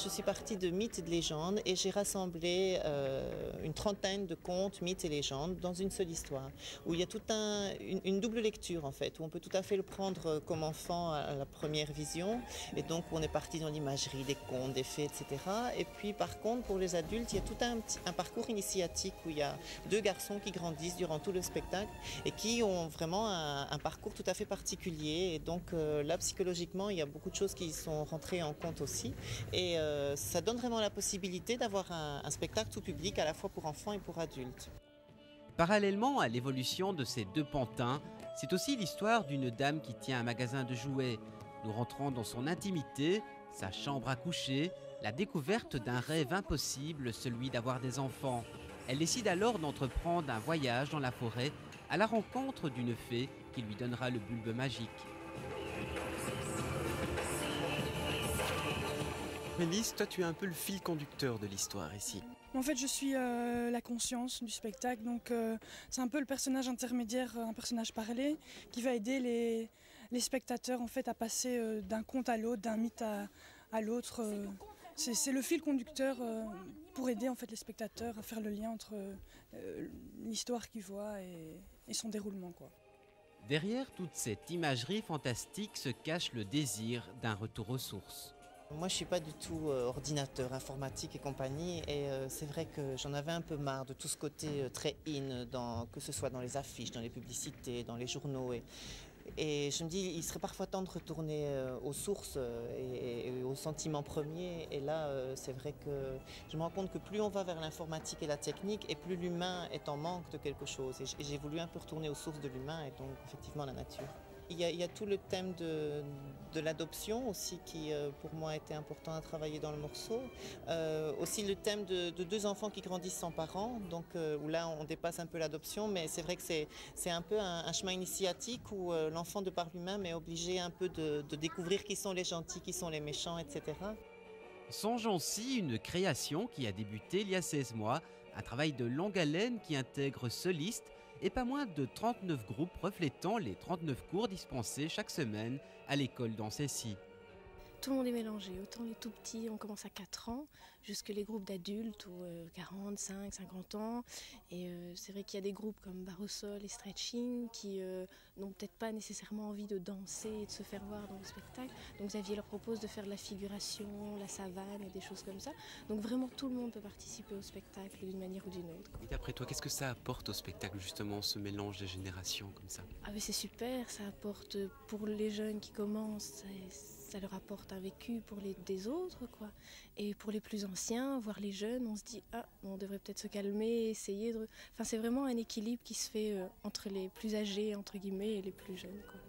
je suis partie de mythes et de légendes et j'ai rassemblé une trentaine de contes, mythes et légendes dans une seule histoire, où il y a toute une double lecture en fait, où on peut tout à fait le prendre comme enfant à la première vision, et donc on est parti dans l'imagerie, des contes, des fées, etc. Et puis par contre pour les adultes, il y a tout un parcours initiatique où il y a deux garçons qui grandissent durant tout le spectacle et qui ont vraiment un parcours tout à fait particulier. Et donc là, psychologiquement, il y a beaucoup de choses qui sont rentrées en compte aussi. Et ça donne vraiment la possibilité d'avoir un spectacle tout public, à la fois pour enfants et pour adultes. Parallèlement à l'évolution de ces deux pantins, c'est aussi l'histoire d'une dame qui tient un magasin de jouets. Nous rentrons dans son intimité, sa chambre à coucher, la découverte d'un rêve impossible, celui d'avoir des enfants. Elle décide alors d'entreprendre un voyage dans la forêt à la rencontre d'une fée qui lui donnera le bulbe magique. Mélisse, toi tu es un peu le fil conducteur de l'histoire ici. En fait, je suis la conscience du spectacle, donc c'est un peu le personnage intermédiaire, un personnage parlé, qui va aider les spectateurs en fait, à passer d'un conte à l'autre, d'un mythe à l'autre. C'est le fil conducteur pour aider en fait, les spectateurs à faire le lien entre l'histoire qu'ils voient et son déroulement, quoi. Derrière toute cette imagerie fantastique se cache le désir d'un retour aux sources. Moi, je ne suis pas du tout ordinateur, informatique et compagnie, et c'est vrai que j'en avais un peu marre de tout ce côté très que ce soit dans les affiches, dans les publicités, dans les journaux. Et je me dis, il serait parfois temps de retourner aux sources et aux sentiments premiers. Et là, c'est vrai que je me rends compte que plus on va vers l'informatique et la technique, et plus l'humain est en manque de quelque chose. Et j'ai voulu un peu retourner aux sources de l'humain, et donc effectivement la nature. Il y a tout le thème de l'adoption aussi qui, pour moi, était important à travailler dans le morceau. Aussi le thème de deux enfants qui grandissent sans parents, donc où là on dépasse un peu l'adoption, mais c'est vrai que c'est un peu un chemin initiatique où l'enfant de par lui-même est obligé un peu de découvrir qui sont les gentils, qui sont les méchants, etc. Songeons-y, une création qui a débuté il y a 16 mois, un travail de longue haleine qui intègre solistes et pas moins de 39 groupes reflétant les 39 cours dispensés chaque semaine à l'école d'Ancessy. Tout le monde est mélangé, autant les tout petits, on commence à 4 ans, jusque les groupes d'adultes ou 45, 50 ans. Et c'est vrai qu'il y a des groupes comme Barosol et Stretching qui n'ont peut-être pas nécessairement envie de danser et de se faire voir dans le spectacle. Donc Xavier leur propose de faire de la figuration, la savane et des choses comme ça. Donc vraiment tout le monde peut participer au spectacle d'une manière ou d'une autre, quoi. Et d'après toi, qu'est-ce que ça apporte au spectacle justement, ce mélange des générations comme ça? Ah mais c'est super, ça apporte pour les jeunes qui commencent, ça leur apporte un vécu pour des autres, quoi. Et pour les plus anciens, voire les jeunes, on se dit ah, on devrait peut-être se calmer, essayer de... Enfin, c'est vraiment un équilibre qui se fait entre les plus âgés, entre guillemets, et les plus jeunes, quoi.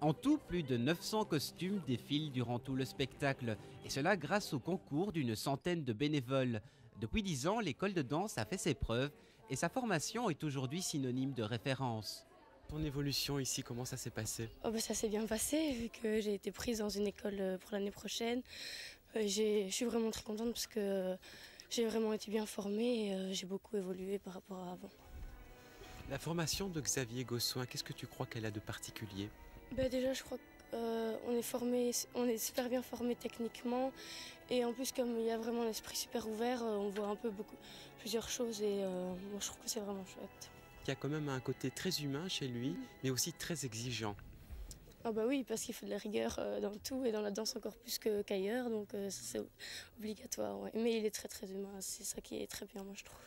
En tout, plus de 900 costumes défilent durant tout le spectacle, et cela grâce au concours d'une centaine de bénévoles. Depuis 10 ans, l'école de danse a fait ses preuves, et sa formation est aujourd'hui synonyme de référence. Ton évolution ici, comment ça s'est passé? Oh bah ça s'est bien passé vu que j'ai été prise dans une école pour l'année prochaine. Je suis vraiment très contente parce que j'ai vraiment été bien formée et j'ai beaucoup évolué par rapport à avant. La formation de Xavier Gossuin, qu'est-ce que tu crois qu'elle a de particulier? Bah déjà je crois on est super bien formé techniquement et en plus comme il y a vraiment un esprit super ouvert, on voit un peu plusieurs choses et moi je trouve que c'est vraiment chouette. Il y a quand même un côté très humain chez lui, mais aussi très exigeant. Ah bah oui, parce qu'il faut de la rigueur dans tout et dans la danse encore plus qu'ailleurs, donc ça c'est obligatoire. Ouais. Mais il est très très humain, c'est ça qui est très bien moi je trouve.